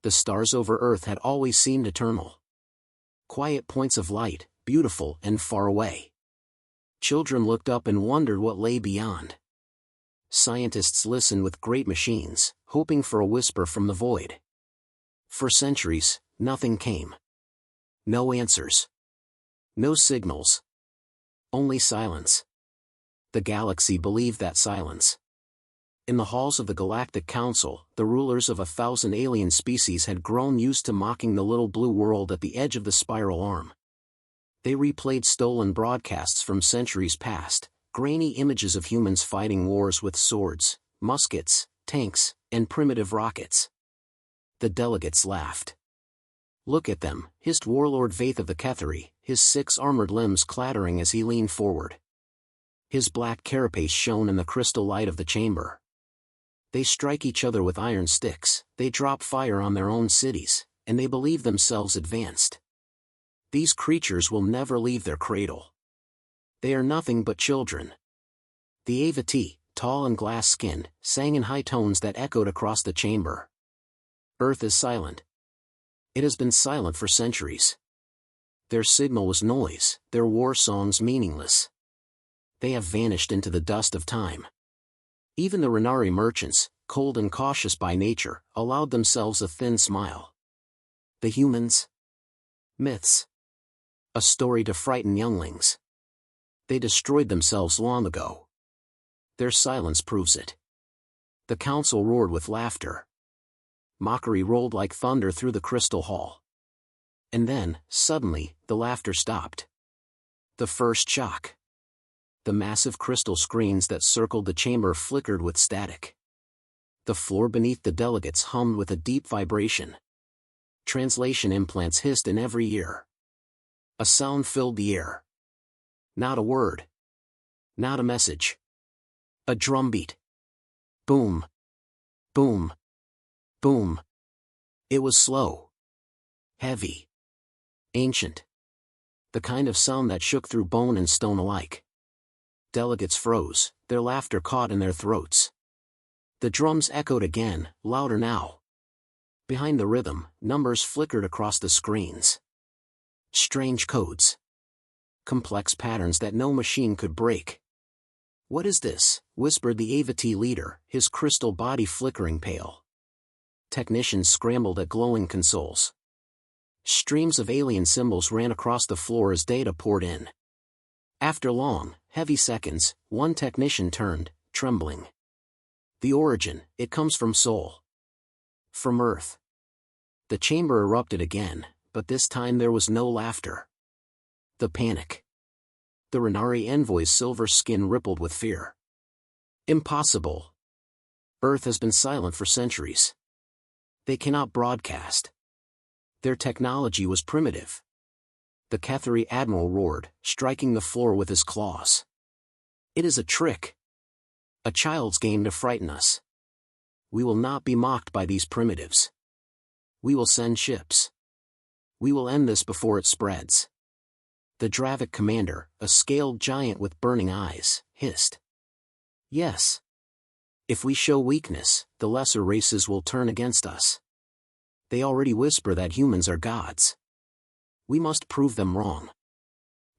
The stars over Earth had always seemed eternal. Quiet points of light, beautiful and far away. Children looked up and wondered what lay beyond. Scientists listened with great machines, hoping for a whisper from the void. For centuries, nothing came. No answers. No signals. Only silence. The galaxy believed that silence. In the halls of the Galactic Council, the rulers of 1,000 alien species had grown used to mocking the little blue world at the edge of the spiral arm. They replayed stolen broadcasts from centuries past, grainy images of humans fighting wars with swords, muskets, tanks, and primitive rockets. The delegates laughed. "Look at them," hissed Warlord Vaith of the Ketheri, his 6 armored limbs clattering as he leaned forward. His black carapace shone in the crystal light of the chamber. They strike each other with iron sticks, they drop fire on their own cities, and they believe themselves advanced. These creatures will never leave their cradle. They are nothing but children. The Avati, tall and glass-skinned, sang in high tones that echoed across the chamber. Earth is silent. It has been silent for centuries. Their signal was noise, their war songs meaningless. They have vanished into the dust of time. Even the Renari merchants, cold and cautious by nature, allowed themselves a thin smile. The humans? Myths. A story to frighten younglings. They destroyed themselves long ago. Their silence proves it. The council roared with laughter. Mockery rolled like thunder through the crystal hall. And then, suddenly, the laughter stopped. The first shock. The massive crystal screens that circled the chamber flickered with static. The floor beneath the delegates hummed with a deep vibration. Translation implants hissed in every ear. A sound filled the air. Not a word. Not a message. A drumbeat. Boom. Boom. Boom. It was slow. Heavy. Ancient. The kind of sound that shook through bone and stone alike. Delegates froze, their laughter caught in their throats. The drums echoed again, louder now. Behind the rhythm, numbers flickered across the screens. Strange codes. Complex patterns that no machine could break. "What is this?" whispered the Avati leader, his crystal body flickering pale. Technicians scrambled at glowing consoles. Streams of alien symbols ran across the floor as data poured in. After long, heavy seconds, one technician turned, trembling. "The origin, it comes from Sol. From Earth." The chamber erupted again, but this time there was no laughter. The panic. The Renari envoy's silver skin rippled with fear. "Impossible. Earth has been silent for centuries. They cannot broadcast. Their technology was primitive." The Ketheri admiral roared, striking the floor with his claws. "It is a trick. A child's game to frighten us. We will not be mocked by these primitives. We will send ships. We will end this before it spreads." The Dravik commander, a scaled giant with burning eyes, hissed. "Yes. If we show weakness, the lesser races will turn against us. They already whisper that humans are gods. We must prove them wrong."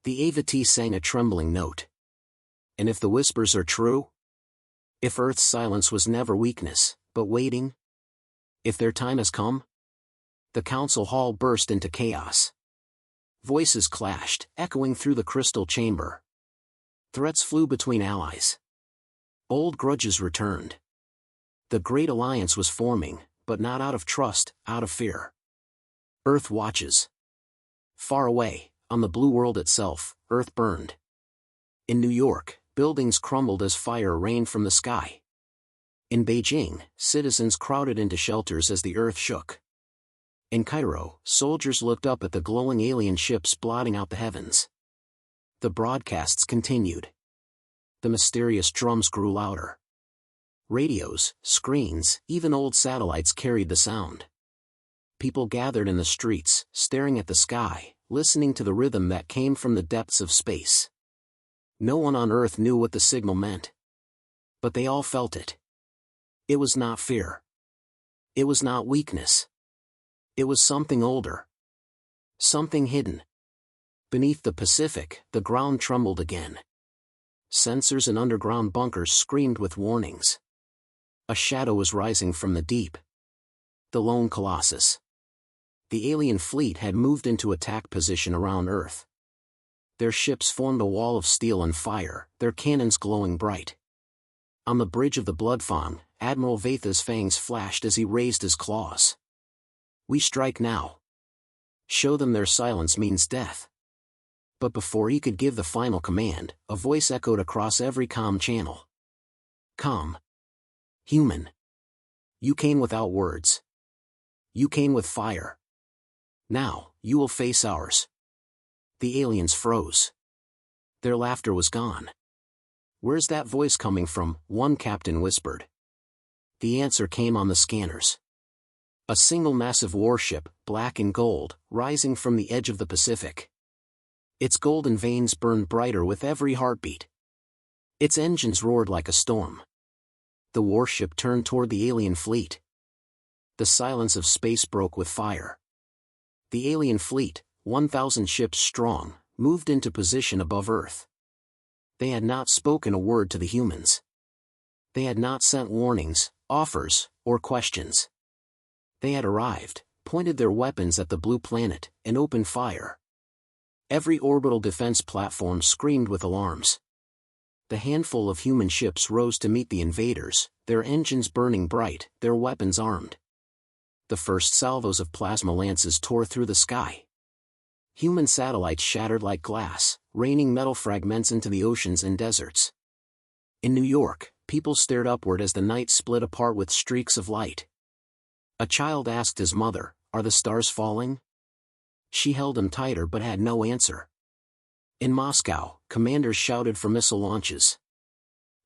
The Avati sang a trembling note. "And if the whispers are true? If Earth's silence was never weakness, but waiting? If their time has come?" The council hall burst into chaos. Voices clashed, echoing through the crystal chamber. Threats flew between allies. Old grudges returned. The Great Alliance was forming, but not out of trust, out of fear. Earth watches. Far away, on the blue world itself, Earth burned. In New York, buildings crumbled as fire rained from the sky. In Beijing, citizens crowded into shelters as the Earth shook. In Cairo, soldiers looked up at the glowing alien ships blotting out the heavens. The broadcasts continued. The mysterious drums grew louder. Radios, screens, even old satellites carried the sound. People gathered in the streets, staring at the sky, listening to the rhythm that came from the depths of space. No one on Earth knew what the signal meant. But they all felt it. It was not fear. It was not weakness. It was something older. Something hidden. Beneath the Pacific, the ground trembled again. Sensors and underground bunkers screamed with warnings. A shadow was rising from the deep. The lone colossus. The alien fleet had moved into attack position around Earth. Their ships formed a wall of steel and fire, their cannons glowing bright. On the bridge of the Bloodfang, Admiral Vatha's fangs flashed as he raised his claws. We strike now. Show them their silence means death. But before he could give the final command, a voice echoed across every comm channel. Comm. Human. You came without words. You came with fire. Now, you will face ours. The aliens froze. Their laughter was gone. Where's that voice coming from? One captain whispered. The answer came on the scanners. A single massive warship, black and gold, rising from the edge of the Pacific. Its golden veins burned brighter with every heartbeat. Its engines roared like a storm. The warship turned toward the alien fleet. The silence of space broke with fire. The alien fleet, 1,000 ships strong, moved into position above Earth. They had not spoken a word to the humans. They had not sent warnings, offers, or questions. They had arrived, pointed their weapons at the blue planet, and opened fire. Every orbital defense platform screamed with alarms. The handful of human ships rose to meet the invaders, their engines burning bright, their weapons armed. The first salvos of plasma lances tore through the sky. Human satellites shattered like glass, raining metal fragments into the oceans and deserts. In New York, people stared upward as the night split apart with streaks of light. A child asked his mother, "Are the stars falling?" She held him tighter but had no answer. In Moscow, commanders shouted for missile launches.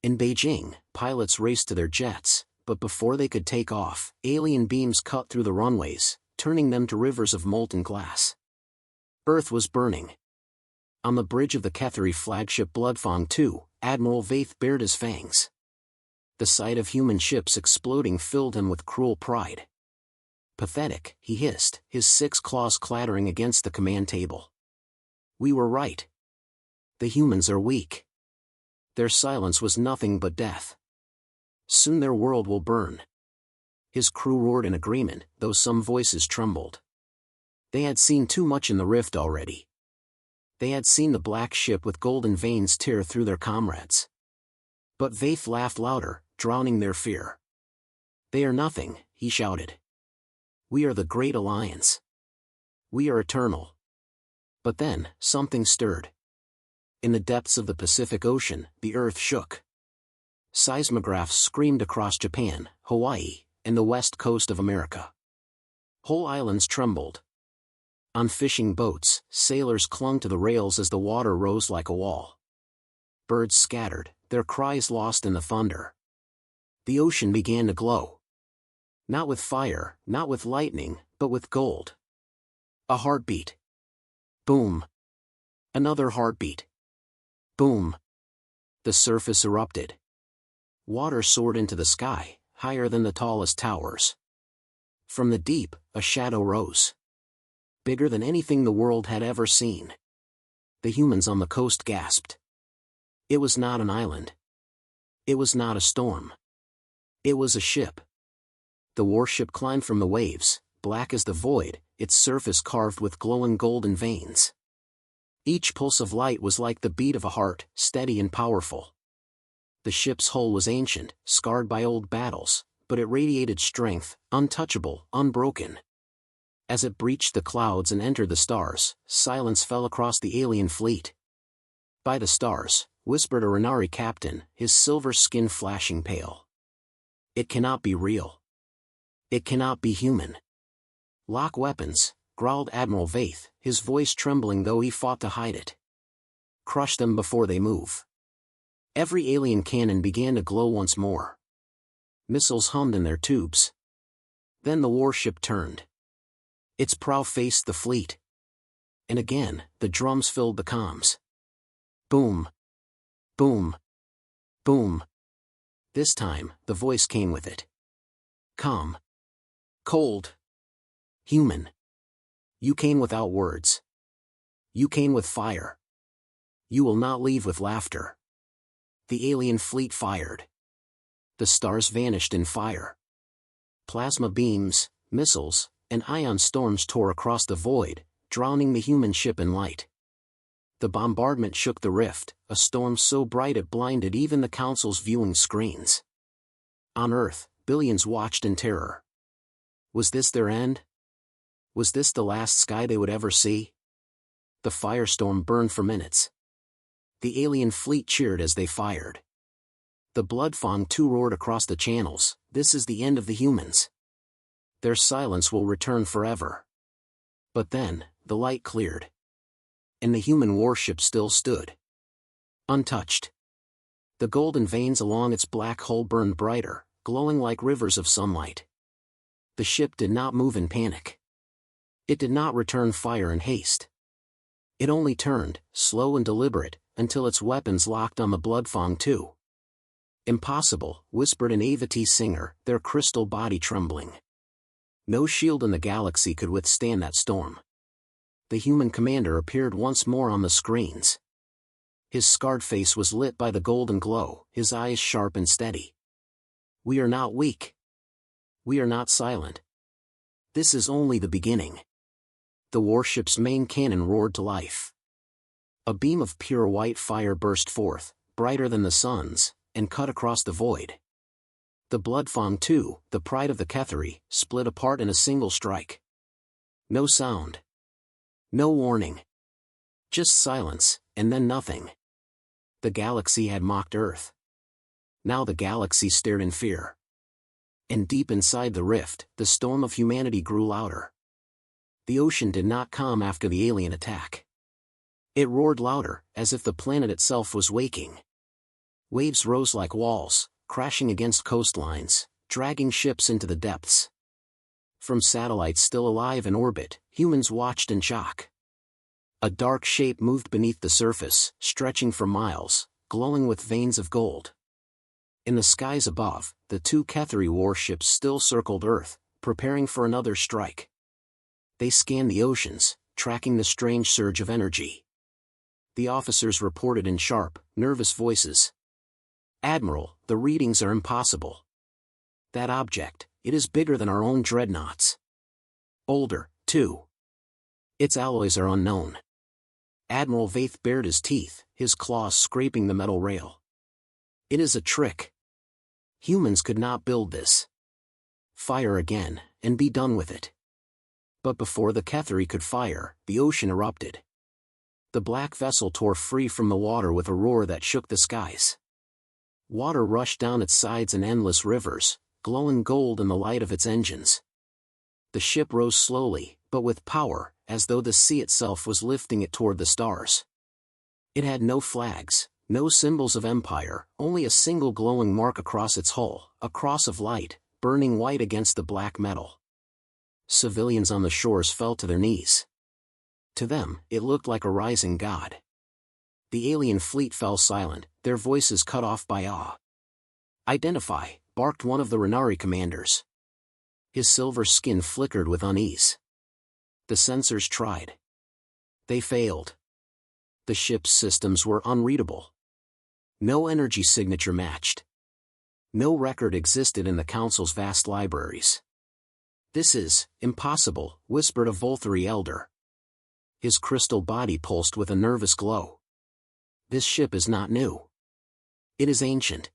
In Beijing, pilots raced to their jets, but before they could take off, alien beams cut through the runways, turning them to rivers of molten glass. Earth was burning. On the bridge of the Kethari flagship Bloodfang II, Admiral Vath bared his fangs. The sight of human ships exploding filled him with cruel pride. Pathetic, he hissed, his 6 claws clattering against the command table. We were right. The humans are weak. Their silence was nothing but death. Soon their world will burn. His crew roared in agreement, though some voices trembled. They had seen too much in the rift already. They had seen the black ship with golden veins tear through their comrades. But Vath laughed louder, drowning their fear. They are nothing, he shouted. We are the Great Alliance. We are eternal. But then, something stirred. In the depths of the Pacific Ocean, the earth shook. Seismographs screamed across Japan, Hawaii, and the west coast of America. Whole islands trembled. On fishing boats, sailors clung to the rails as the water rose like a wall. Birds scattered, their cries lost in the thunder. The ocean began to glow. Not with fire, not with lightning, but with gold. A heartbeat. Boom. Another heartbeat. Boom. The surface erupted. Water soared into the sky, higher than the tallest towers. From the deep, a shadow rose. Bigger than anything the world had ever seen. The humans on the coast gasped. It was not an island. It was not a storm. It was a ship. The warship climbed from the waves, black as the void, its surface carved with glowing golden veins. Each pulse of light was like the beat of a heart, steady and powerful. The ship's hull was ancient, scarred by old battles, but it radiated strength, untouchable, unbroken. As it breached the clouds and entered the stars, silence fell across the alien fleet. By the stars, whispered a Renari captain, his silver skin flashing pale. It cannot be real. It cannot be human. Lock weapons, growled Admiral Vath, his voice trembling though he fought to hide it. Crush them before they move. Every alien cannon began to glow once more. Missiles hummed in their tubes. Then the warship turned. Its prow faced the fleet. And again, the drums filled the comms. Boom. Boom. Boom. This time, the voice came with it. Calm. Cold. Human. You came without words. You came with fire. You will not leave with laughter. The alien fleet fired. The stars vanished in fire. Plasma beams, missiles, and ion storms tore across the void, drowning the human ship in light. The bombardment shook the rift, a storm so bright it blinded even the Council's viewing screens. On Earth, billions watched in terror. Was this their end? Was this the last sky they would ever see? The firestorm burned for minutes. The alien fleet cheered as they fired. The Bloodfang 2 roared across the channels, "This is the end of the humans. Their silence will return forever." But then, the light cleared. And the human warship still stood. Untouched. The golden veins along its black hull burned brighter, glowing like rivers of sunlight. The ship did not move in panic. It did not return fire in haste. It only turned, slow and deliberate, until its weapons locked on the Bloodfang 2. "Impossible," whispered an AVT singer, their crystal body trembling. No shield in the galaxy could withstand that storm. The human commander appeared once more on the screens. His scarred face was lit by the golden glow, his eyes sharp and steady. "We are not weak. We are not silent. This is only the beginning." The warship's main cannon roared to life. A beam of pure white fire burst forth, brighter than the sun's, and cut across the void. The Bloodfang 2, the pride of the Ketheri, split apart in a single strike. No sound. No warning. Just silence, and then nothing. The galaxy had mocked Earth. Now the galaxy stared in fear. And deep inside the rift, the storm of humanity grew louder. The ocean did not calm after the alien attack. It roared louder, as if the planet itself was waking. Waves rose like walls, crashing against coastlines, dragging ships into the depths. From satellites still alive in orbit, humans watched in shock. A dark shape moved beneath the surface, stretching for miles, glowing with veins of gold. In the skies above, the 2 Ketheri warships still circled Earth, preparing for another strike. They scanned the oceans, tracking the strange surge of energy. The officers reported in sharp, nervous voices. "Admiral, the readings are impossible. That object, it is bigger than our own dreadnoughts. Older, too. Its alloys are unknown." Admiral Vaith bared his teeth, his claws scraping the metal rail. "It is a trick. Humans could not build this. Fire again, and be done with it." But before the Ketheri could fire, the ocean erupted. The black vessel tore free from the water with a roar that shook the skies. Water rushed down its sides in endless rivers, glowing gold in the light of its engines. The ship rose slowly, but with power, as though the sea itself was lifting it toward the stars. It had no flags, no symbols of empire, only a single glowing mark across its hull, a cross of light, burning white against the black metal. Civilians on the shores fell to their knees. To them, it looked like a rising god. The alien fleet fell silent, their voices cut off by awe. "Identify," barked one of the Renari commanders. His silver skin flickered with unease. The sensors tried. They failed. The ship's systems were unreadable. No energy signature matched. No record existed in the Council's vast libraries. "This is impossible," whispered a Voltheri elder. His crystal body pulsed with a nervous glow. "This ship is not new. It is ancient.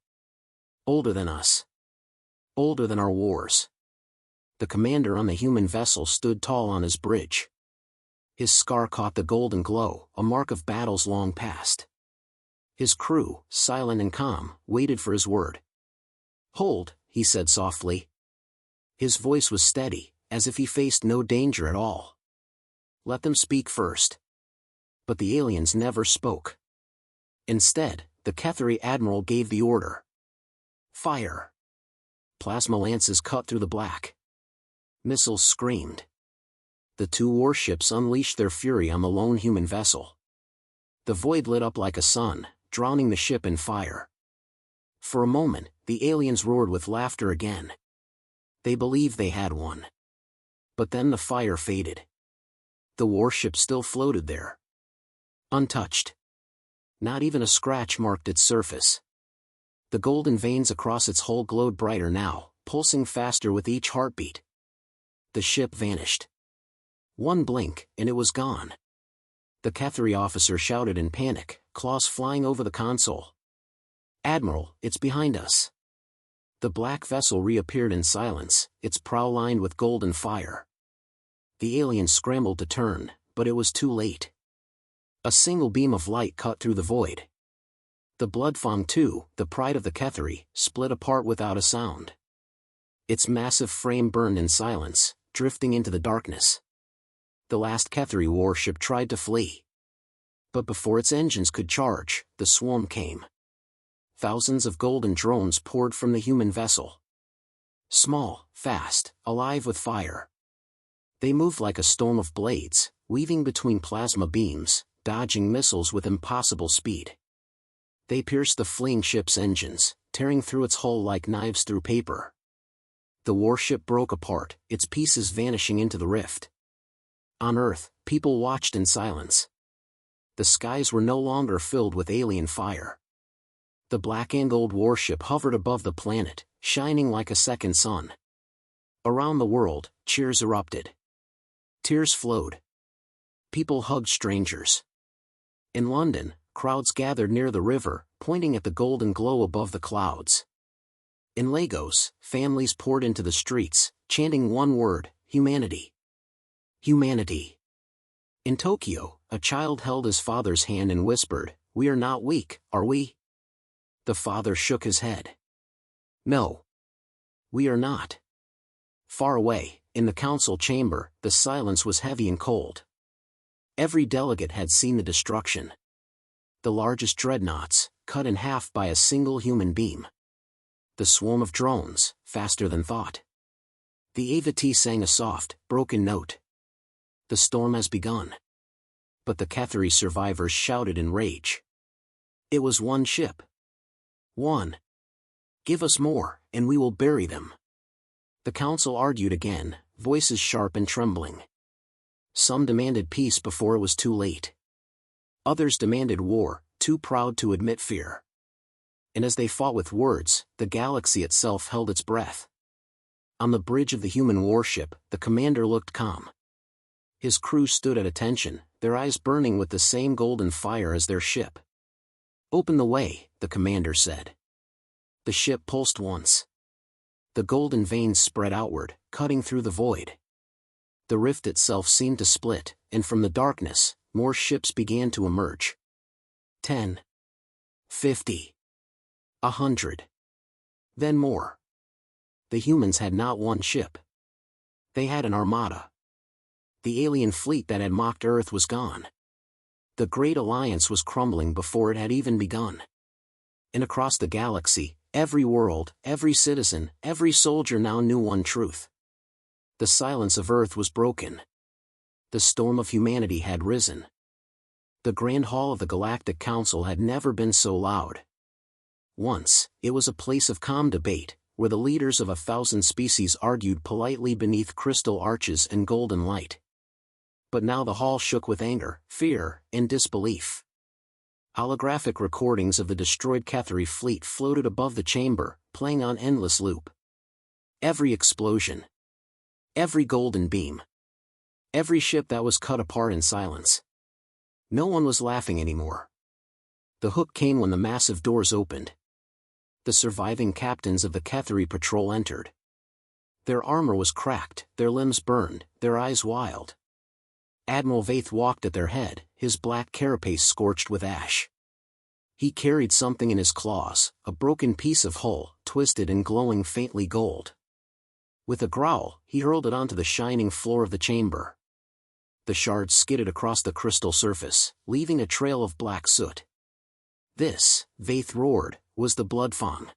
Older than us. Older than our wars." The commander on the human vessel stood tall on his bridge. His scar caught the golden glow, a mark of battles long past. His crew, silent and calm, waited for his word. "Hold," he said softly. His voice was steady, as if he faced no danger at all. "Let them speak first." But the aliens never spoke. Instead, the Ketheri admiral gave the order. "Fire!" Plasma lances cut through the black. Missiles screamed. The 2 warships unleashed their fury on the lone human vessel. The void lit up like a sun, drowning the ship in fire. For a moment, the aliens roared with laughter again. They believed they had won. But then the fire faded. The warship still floated there. Untouched. Not even a scratch marked its surface. The golden veins across its hull glowed brighter now, pulsing faster with each heartbeat. The ship vanished. One blink, and it was gone. The Cathay officer shouted in panic, claws flying over the console. "Admiral, it's behind us." The black vessel reappeared in silence, its prow lined with golden fire. The alien scrambled to turn, but it was too late. A single beam of light cut through the void. The Bloodfang II, the pride of the Cathay, split apart without a sound. Its massive frame burned in silence, drifting into the darkness. The last Cathay warship tried to flee. But before its engines could charge, the swarm came. Thousands of golden drones poured from the human vessel. Small, fast, alive with fire. They moved like a storm of blades, weaving between plasma beams, dodging missiles with impossible speed. They pierced the fleeing ship's engines, tearing through its hull like knives through paper. The warship broke apart, its pieces vanishing into the rift. On Earth, people watched in silence. The skies were no longer filled with alien fire. The black and gold warship hovered above the planet, shining like a second sun. Around the world, cheers erupted. Tears flowed. People hugged strangers. In London, crowds gathered near the river, pointing at the golden glow above the clouds. In Lagos, families poured into the streets, chanting one word: humanity. Humanity. In Tokyo, a child held his father's hand and whispered, "We are not weak, are we?" The father shook his head. "No. We are not." Far away, in the council chamber, the silence was heavy and cold. Every delegate had seen the destruction. The largest dreadnoughts, cut in half by a single human beam. The swarm of drones, faster than thought. The AVT sang a soft, broken note. The storm has begun. But the Cathay survivors shouted in rage. It was one ship. One. Give us more, and we will bury them. The council argued again, voices sharp and trembling. Some demanded peace before it was too late. Others demanded war, too proud to admit fear. And as they fought with words, the galaxy itself held its breath. On the bridge of the human warship, the commander looked calm. His crew stood at attention, their eyes burning with the same golden fire as their ship. "Open the way," the commander said. The ship pulsed once. The golden veins spread outward, cutting through the void. The rift itself seemed to split, and from the darkness, more ships began to emerge. 10. 50. 100. Then more. The humans had not one ship. They had an armada. The alien fleet that had mocked Earth was gone. The Great Alliance was crumbling before it had even begun. And across the galaxy, every world, every citizen, every soldier now knew one truth. The silence of Earth was broken. The storm of humanity had risen. The Grand Hall of the Galactic Council had never been so loud. Once, it was a place of calm debate, where the leaders of 1,000 species argued politely beneath crystal arches and golden light. But now the hall shook with anger, fear, and disbelief. Holographic recordings of the destroyed Cathay fleet floated above the chamber, playing on endless loop. Every explosion. Every golden beam. Every ship that was cut apart in silence. No one was laughing anymore. The hook came when the massive doors opened. The surviving captains of the Cathay patrol entered. Their armor was cracked, their limbs burned, their eyes wild. Admiral Vaith walked at their head, his black carapace scorched with ash. He carried something in his claws, a broken piece of hull, twisted and glowing faintly gold. With a growl, he hurled it onto the shining floor of the chamber. The shards skidded across the crystal surface, leaving a trail of black soot. This, Vaith roared, was the Bloodfang.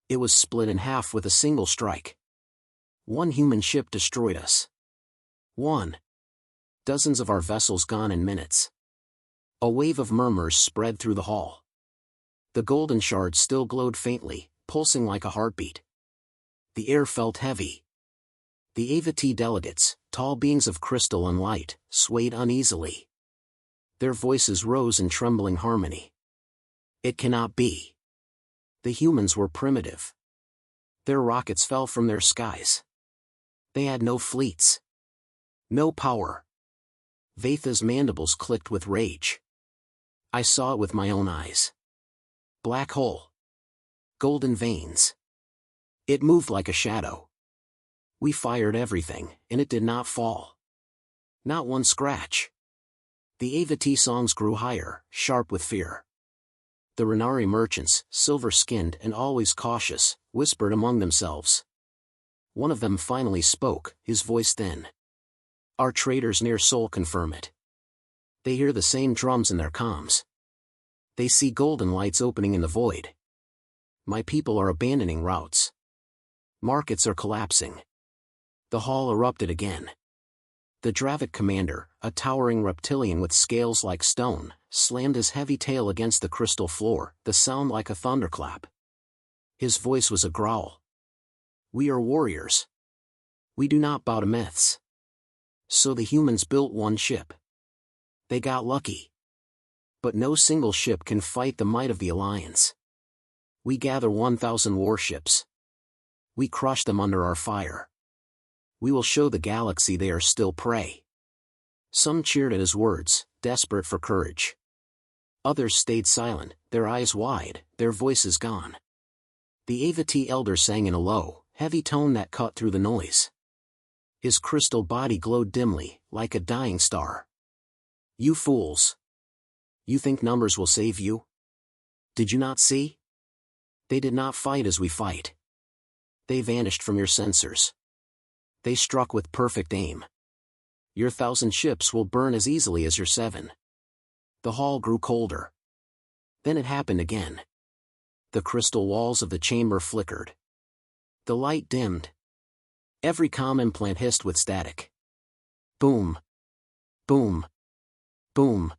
It was split in half with a single strike. One human ship destroyed us. One. Dozens of our vessels gone in minutes. A wave of murmurs spread through the hall. The golden shards still glowed faintly, pulsing like a heartbeat. The air felt heavy. The HFY delegates, tall beings of crystal and light, swayed uneasily. Their voices rose in trembling harmony. It cannot be. The humans were primitive. Their rockets fell from their skies. They had no fleets. No power. Vatha's mandibles clicked with rage. I saw it with my own eyes. Black hole. Golden veins. It moved like a shadow. We fired everything, and it did not fall. Not one scratch. The HFY songs grew higher, sharp with fear. The Renari merchants, silver-skinned and always cautious, whispered among themselves. One of them finally spoke, his voice thin. Our traders near Sol confirm it. They hear the same drums in their comms. They see golden lights opening in the void. My people are abandoning routes. Markets are collapsing. The hall erupted again. The Dravik commander, a towering reptilian with scales like stone, slammed his heavy tail against the crystal floor, the sound like a thunderclap. His voice was a growl. We are warriors. We do not bow to myths. So the humans built one ship. They got lucky. But no single ship can fight the might of the Alliance. We gather 1,000 warships. We crush them under our fire. We will show the galaxy they are still prey. Some cheered at his words, desperate for courage. Others stayed silent, their eyes wide, their voices gone. The HFY elder sang in a low, heavy tone that cut through the noise. His crystal body glowed dimly, like a dying star. You fools! You think numbers will save you? Did you not see? They did not fight as we fight. They vanished from your sensors. They struck with perfect aim. Your 1,000 ships will burn as easily as your 7. The hall grew colder. Then it happened again. The crystal walls of the chamber flickered. The light dimmed. Every comm implant hissed with static. Boom. Boom. Boom.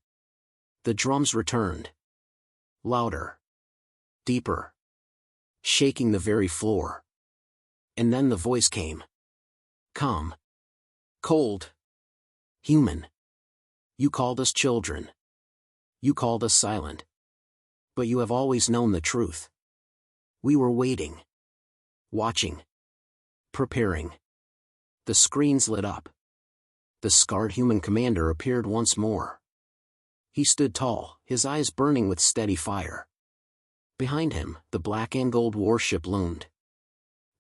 The drums returned. Louder. Deeper. Shaking the very floor. And then the voice came. Calm. Cold. Human. You called us children. You called us silent. But you have always known the truth. We were waiting. Watching. Preparing. The screens lit up. The scarred human commander appeared once more. He stood tall, his eyes burning with steady fire. Behind him, the black and gold warship loomed.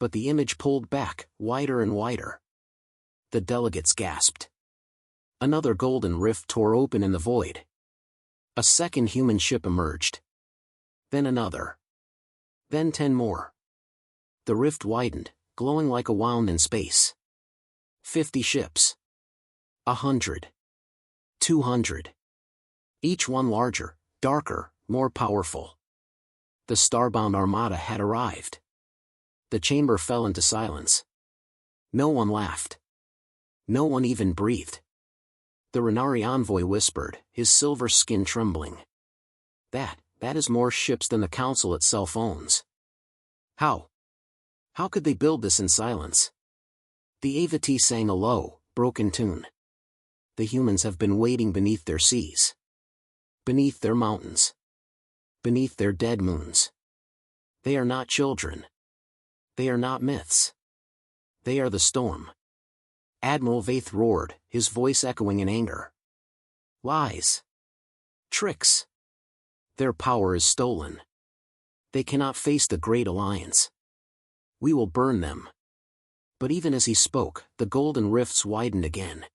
But the image pulled back, wider and wider. The delegates gasped. Another golden rift tore open in the void. A second human ship emerged. Then another. Then 10 more. The rift widened, glowing like a wound in space. 50 ships. 100. 200. Each one larger, darker, more powerful. The starbound armada had arrived. The chamber fell into silence. No one laughed. No one even breathed. The Renari envoy whispered, his silver skin trembling. That is more ships than the council itself owns. How? How could they build this in silence? The HFY sang a low, broken tune. The humans have been waiting beneath their seas. Beneath their mountains. Beneath their dead moons. They are not children. They are not myths. They are the storm. Admiral Vath roared, his voice echoing in anger. Lies. Tricks. Their power is stolen. They cannot face the Great Alliance. We will burn them. But even as he spoke, the golden rifts widened again.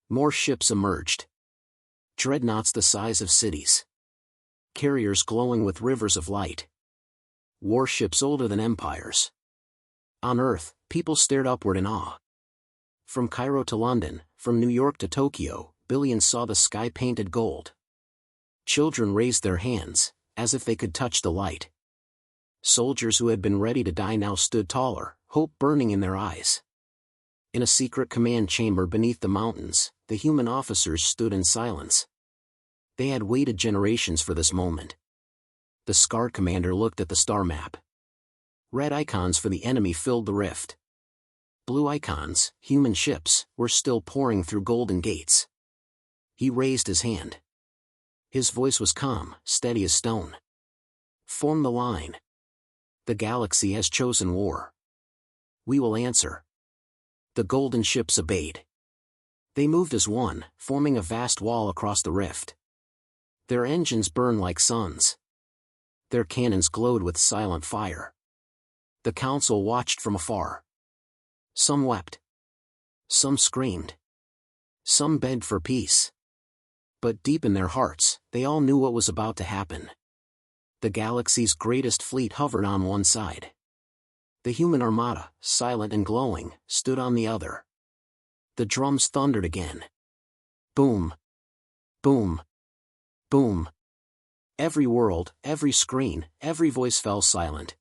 More ships emerged. Dreadnoughts the size of cities. Carriers glowing with rivers of light. Warships older than empires. On Earth, people stared upward in awe. From Cairo to London, from New York to Tokyo, billions saw the sky painted gold. Children raised their hands, as if they could touch the light. Soldiers who had been ready to die now stood taller, hope burning in their eyes. In a secret command chamber beneath the mountains, the human officers stood in silence. They had waited generations for this moment. The scarred commander looked at the star map. Red icons for the enemy filled the rift. blue icons, human ships, were still pouring through golden gates. He raised his hand. His voice was calm, steady as stone. Form the line. The galaxy has chosen war. We will answer. The golden ships obeyed. They moved as one, forming a vast wall across the rift. Their engines burned like suns. Their cannons glowed with silent fire. The council watched from afar. Some wept. Some screamed. Some begged for peace. But deep in their hearts, they all knew what was about to happen. The galaxy's greatest fleet hovered on one side. The human armada, silent and glowing, stood on the other. The drums thundered again. Boom. Boom. Boom. Every world, every screen, every voice fell silent.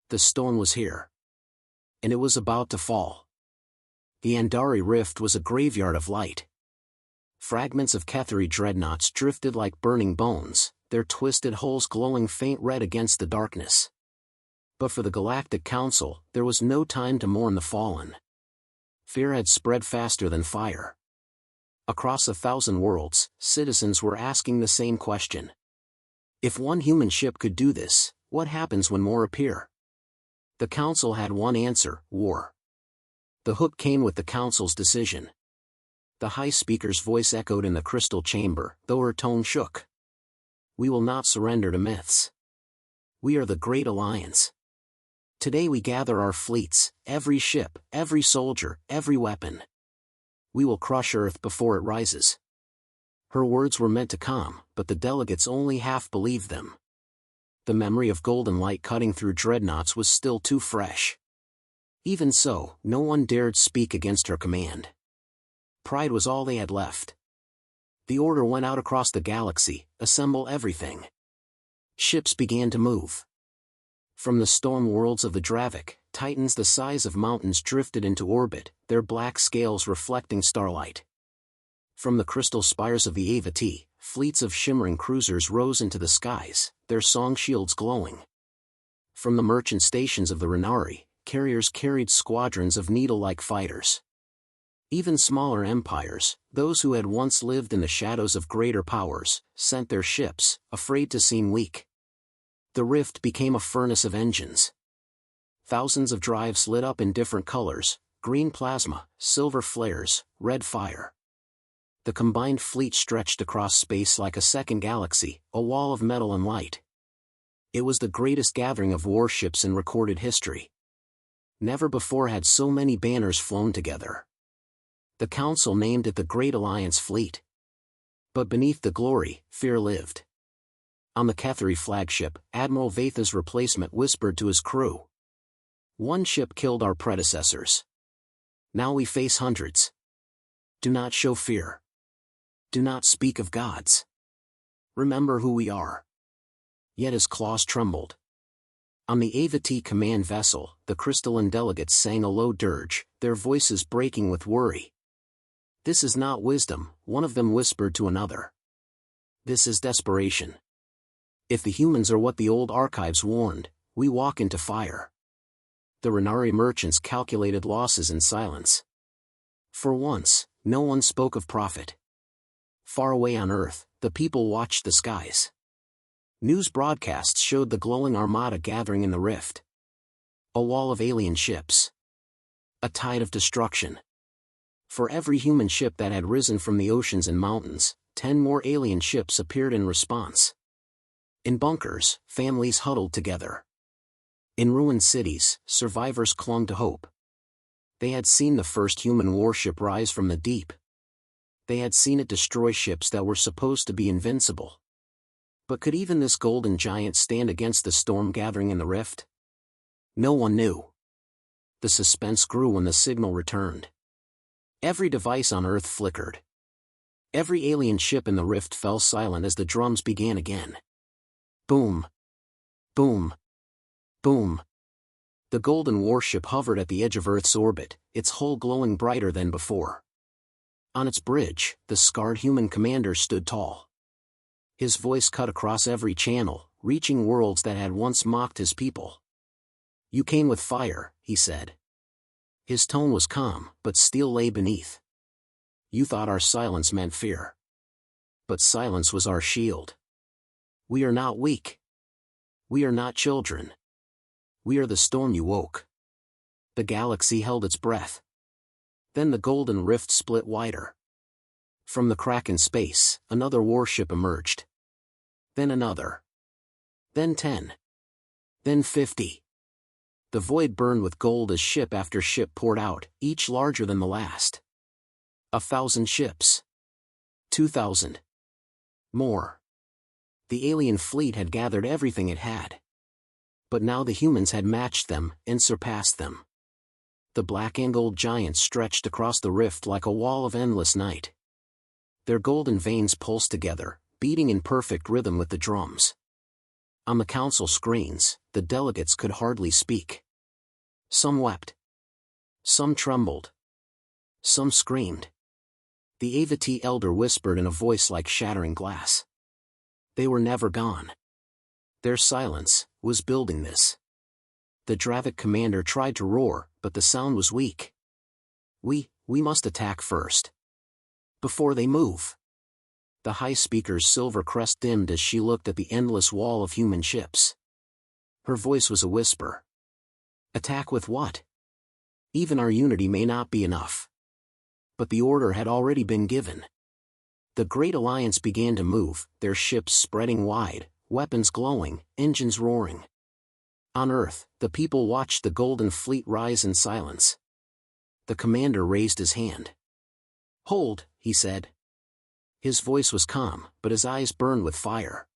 The storm was here. And it was about to fall. The Andari Rift was a graveyard of light. Fragments of Ketheri dreadnoughts drifted like burning bones, their twisted hulls glowing faint red against the darkness. But for the Galactic Council, there was no time to mourn the fallen. Fear had spread faster than fire. Across 1,000 worlds, citizens were asking the same question. If one human ship could do this, what happens when more appear? The Council had one answer: war. The hook came with the Council's decision. The High Speaker's voice echoed in the crystal chamber, though her tone shook. We will not surrender to myths. We are the Great Alliance. Today we gather our fleets, every ship, every soldier, every weapon. We will crush Earth before it rises. Her words were meant to calm, but the delegates only half believed them. The memory of golden light cutting through dreadnoughts was still too fresh. Even so, no one dared speak against her command. Pride was all they had left. The order went out across the galaxy: assemble everything. Ships began to move. From the storm worlds of the Dravik, titans the size of mountains drifted into orbit, their black scales reflecting starlight. From the crystal spires of the Avati, fleets of shimmering cruisers rose into the skies, their song shields glowing. From the merchant stations of the Renari, carriers carried squadrons of needle-like fighters. Even smaller empires, those who had once lived in the shadows of greater powers, sent their ships, afraid to seem weak. The rift became a furnace of engines. Thousands of drives lit up in different colors: green plasma, silver flares, red fire. The combined fleet stretched across space like a second galaxy, a wall of metal and light. It was the greatest gathering of warships in recorded history. Never before had so many banners flown together. The Council named it the Great Alliance Fleet. But beneath the glory, fear lived. On the Ketheri flagship, Admiral Vatha's replacement whispered to his crew. One ship killed our predecessors. Now we face hundreds. Do not show fear. Do not speak of gods. Remember who we are. Yet his claws trembled. On the Avati command vessel, the crystalline delegates sang a low dirge, their voices breaking with worry. This is not wisdom, one of them whispered to another. This is desperation. If the humans are what the old archives warned, we walk into fire. The Renari merchants calculated losses in silence. For once, no one spoke of profit. Far away on Earth, the people watched the skies. News broadcasts showed the glowing armada gathering in the rift. A wall of alien ships. A tide of destruction. For every human ship that had risen from the oceans and mountains, 10 more alien ships appeared in response. In bunkers, families huddled together. In ruined cities, survivors clung to hope. They had seen the first human warship rise from the deep. They had seen it destroy ships that were supposed to be invincible. But could even this golden giant stand against the storm gathering in the rift? No one knew. The suspense grew when the signal returned. Every device on Earth flickered. Every alien ship in the rift fell silent as the drums began again. Boom. Boom. Boom. The golden warship hovered at the edge of Earth's orbit, its hull glowing brighter than before. On its bridge, the scarred human commander stood tall. His voice cut across every channel, reaching worlds that had once mocked his people. You came with fire, he said. His tone was calm, but steel lay beneath. You thought our silence meant fear. But silence was our shield. We are not weak. We are not children. We are the storm you woke. The galaxy held its breath. Then the golden rift split wider. From the crack in space, another warship emerged. Then another. Then 10. Then 50. The void burned with gold as ship after ship poured out, each larger than the last. 1,000 ships. 2,000. More. The alien fleet had gathered everything it had. But now the humans had matched them and surpassed them. The black and gold giants stretched across the rift like a wall of endless night. Their golden veins pulsed together, beating in perfect rhythm with the drums. On the council screens, the delegates could hardly speak. Some wept. Some trembled. Some screamed. The Avati elder whispered in a voice like shattering glass. They were never gone. Their silence was building this. The Dravik commander tried to roar, but the sound was weak. We must attack first. Before they move. The high speaker's silver crest dimmed as she looked at the endless wall of human ships. Her voice was a whisper. Attack with what? Even our unity may not be enough. But the order had already been given. The Great Alliance began to move, their ships spreading wide, weapons glowing, engines roaring. On Earth, the people watched the Golden Fleet rise in silence. The commander raised his hand. Hold, he said. His voice was calm, but his eyes burned with fire.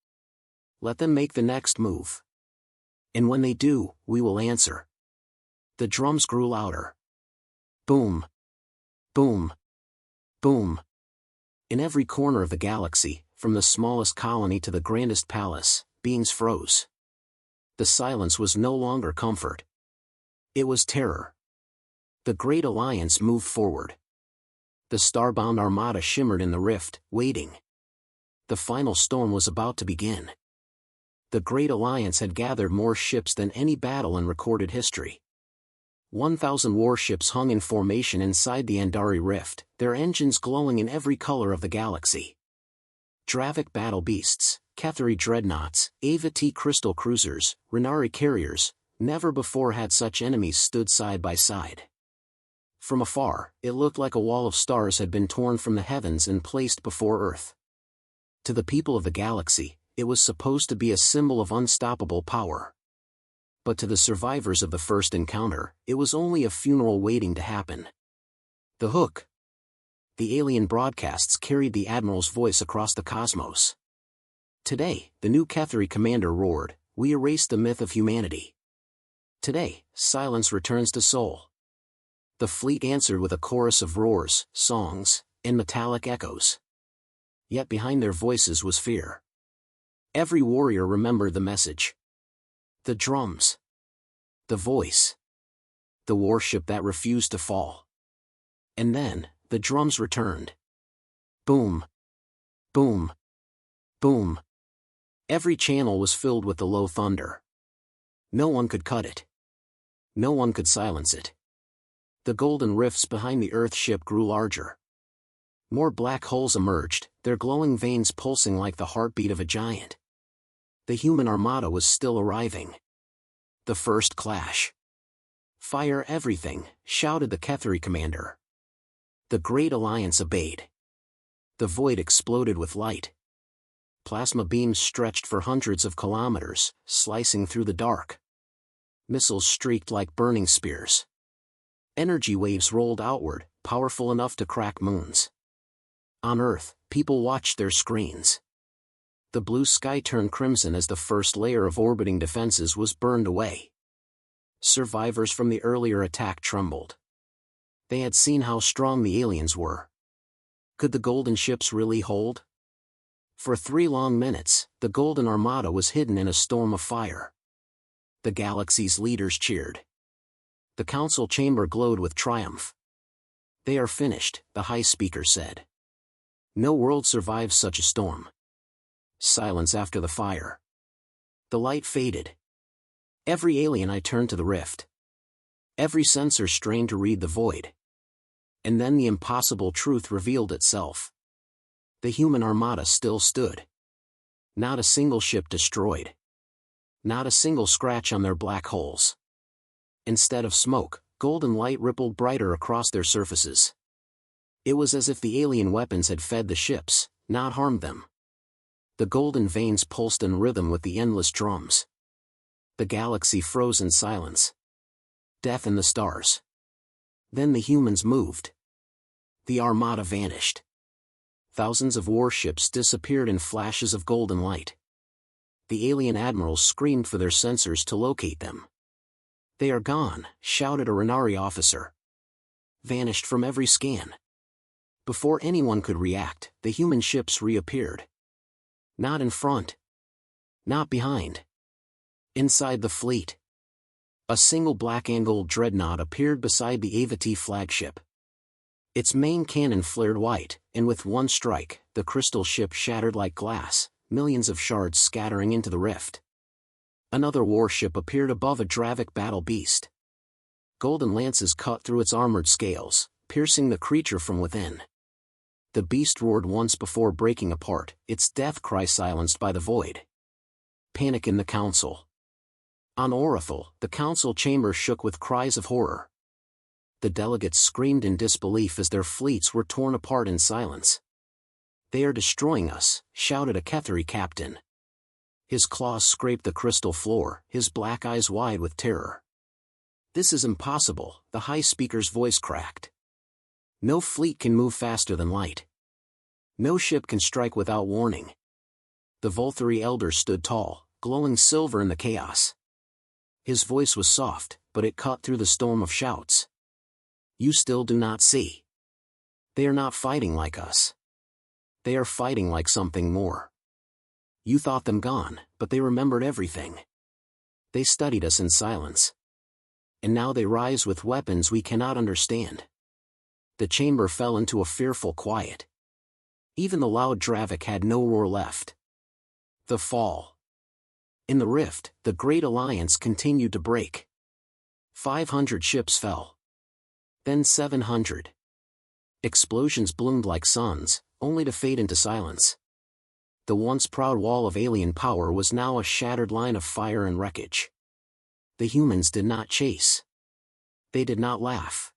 Let them make the next move. And when they do, we will answer. The drums grew louder. Boom. Boom. Boom. In every corner of the galaxy, from the smallest colony to the grandest palace, beings froze. The silence was no longer comfort. It was terror. The Great Alliance moved forward. The starbound armada shimmered in the rift, waiting. The final storm was about to begin. The Great Alliance had gathered more ships than any battle in recorded history. 1,000 warships hung in formation inside the Andari Rift, their engines glowing in every color of the galaxy. Dravik battle beasts, Kethari dreadnoughts, Avati crystal cruisers, Renari carriers, never before had such enemies stood side by side. From afar, it looked like a wall of stars had been torn from the heavens and placed before Earth. To the people of the galaxy, it was supposed to be a symbol of unstoppable power. But to the survivors of the first encounter, it was only a funeral waiting to happen. The hook. The alien broadcasts carried the Admiral's voice across the cosmos. Today, the new Kethari commander roared, we erase the myth of humanity. Today, silence returns to Sol. The fleet answered with a chorus of roars, songs, and metallic echoes. Yet behind their voices was fear. Every warrior remembered the message. The drums. The voice. The warship that refused to fall. And then, the drums returned. Boom. Boom. Boom. Every channel was filled with the low thunder. No one could cut it. No one could silence it. The golden rifts behind the Earth ship grew larger. More black holes emerged, their glowing veins pulsing like the heartbeat of a giant. The human armada was still arriving. The first clash. Fire everything, shouted the Kethari commander. The Great Alliance obeyed. The void exploded with light. Plasma beams stretched for hundreds of kilometers, slicing through the dark. Missiles streaked like burning spears. Energy waves rolled outward, powerful enough to crack moons. On Earth, people watched their screens. The blue sky turned crimson as the first layer of orbiting defenses was burned away. Survivors from the earlier attack trembled. They had seen how strong the aliens were. Could the golden ships really hold? For 3 long minutes, the Golden Armada was hidden in a storm of fire. The galaxy's leaders cheered. The council chamber glowed with triumph. They are finished, the high speaker said. No world survives such a storm. Silence after the fire. The light faded. Every alien eye turned to the rift. Every sensor strained to read the void. And then the impossible truth revealed itself. The human armada still stood. Not a single ship destroyed. Not a single scratch on their black holes. Instead of smoke, golden light rippled brighter across their surfaces. It was as if the alien weapons had fed the ships, not harmed them. The golden veins pulsed in rhythm with the endless drums. The galaxy froze in silence. Death in the stars. Then the humans moved. The armada vanished. Thousands of warships disappeared in flashes of golden light. The alien admirals screamed for their sensors to locate them. "They are gone," shouted a Renari officer. Vanished from every scan. Before anyone could react, the human ships reappeared. Not in front. Not behind. Inside the fleet. A single black and gold dreadnought appeared beside the Avati flagship. Its main cannon flared white, and with one strike, the crystal ship shattered like glass, millions of shards scattering into the rift. Another warship appeared above a Dravik battle beast. Golden lances cut through its armored scales, piercing the creature from within. The beast roared once before breaking apart, its death cry silenced by the void. Panic in the council. On Orithal, the council chamber shook with cries of horror. The delegates screamed in disbelief as their fleets were torn apart in silence. "They are destroying us," shouted a Kethari captain. His claws scraped the crystal floor, his black eyes wide with terror. "This is impossible," the high speaker's voice cracked. "No fleet can move faster than light. No ship can strike without warning." The Volthari elder stood tall, glowing silver in the chaos. His voice was soft, but it cut through the storm of shouts. "You still do not see. They are not fighting like us. They are fighting like something more. You thought them gone, but they remembered everything. They studied us in silence. And now they rise with weapons we cannot understand." The chamber fell into a fearful quiet. Even the loud Dravik had no roar left. The fall. In the rift, the Great Alliance continued to break. 500 ships fell. Then 700. Explosions bloomed like suns, only to fade into silence. The once proud wall of alien power was now a shattered line of fire and wreckage. The humans did not chase. They did not laugh.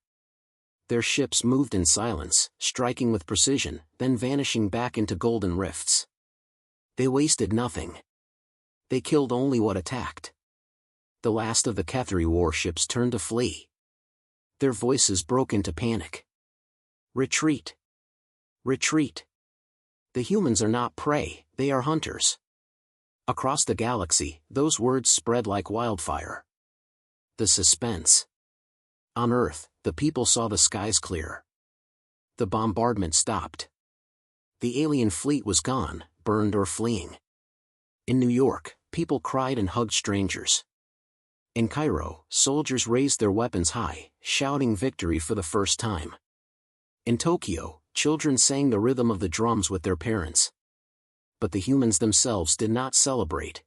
Their ships moved in silence, striking with precision, then vanishing back into golden rifts. They wasted nothing. They killed only what attacked. The last of the Kethari warships turned to flee. Their voices broke into panic. "Retreat! Retreat! The humans are not prey, they are hunters." Across the galaxy, those words spread like wildfire. The suspense. On Earth, the people saw the skies clear. The bombardment stopped. The alien fleet was gone, burned or fleeing. In New York, people cried and hugged strangers. In Cairo, soldiers raised their weapons high, shouting victory for the first time. In Tokyo, children sang the rhythm of the drums with their parents. But the humans themselves did not celebrate.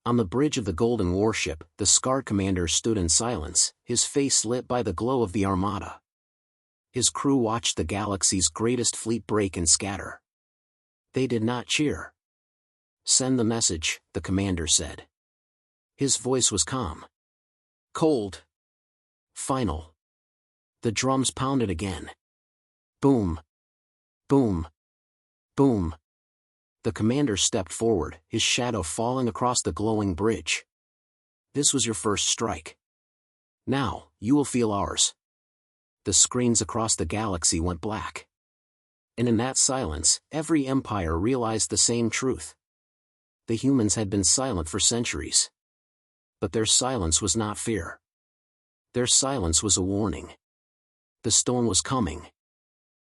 On the bridge of the Golden Warship, the scarred commander stood in silence, his face lit by the glow of the armada. His crew watched the galaxy's greatest fleet break and scatter. They did not cheer. "Send the message," the commander said. His voice was calm. Cold. Final. The drums pounded again. Boom. Boom. Boom. The commander stepped forward, his shadow falling across the glowing bridge. "This was your first strike. Now, you will feel ours." The screens across the galaxy went black. And in that silence, every empire realized the same truth. The humans had been silent for centuries. But their silence was not fear. Their silence was a warning. The storm was coming.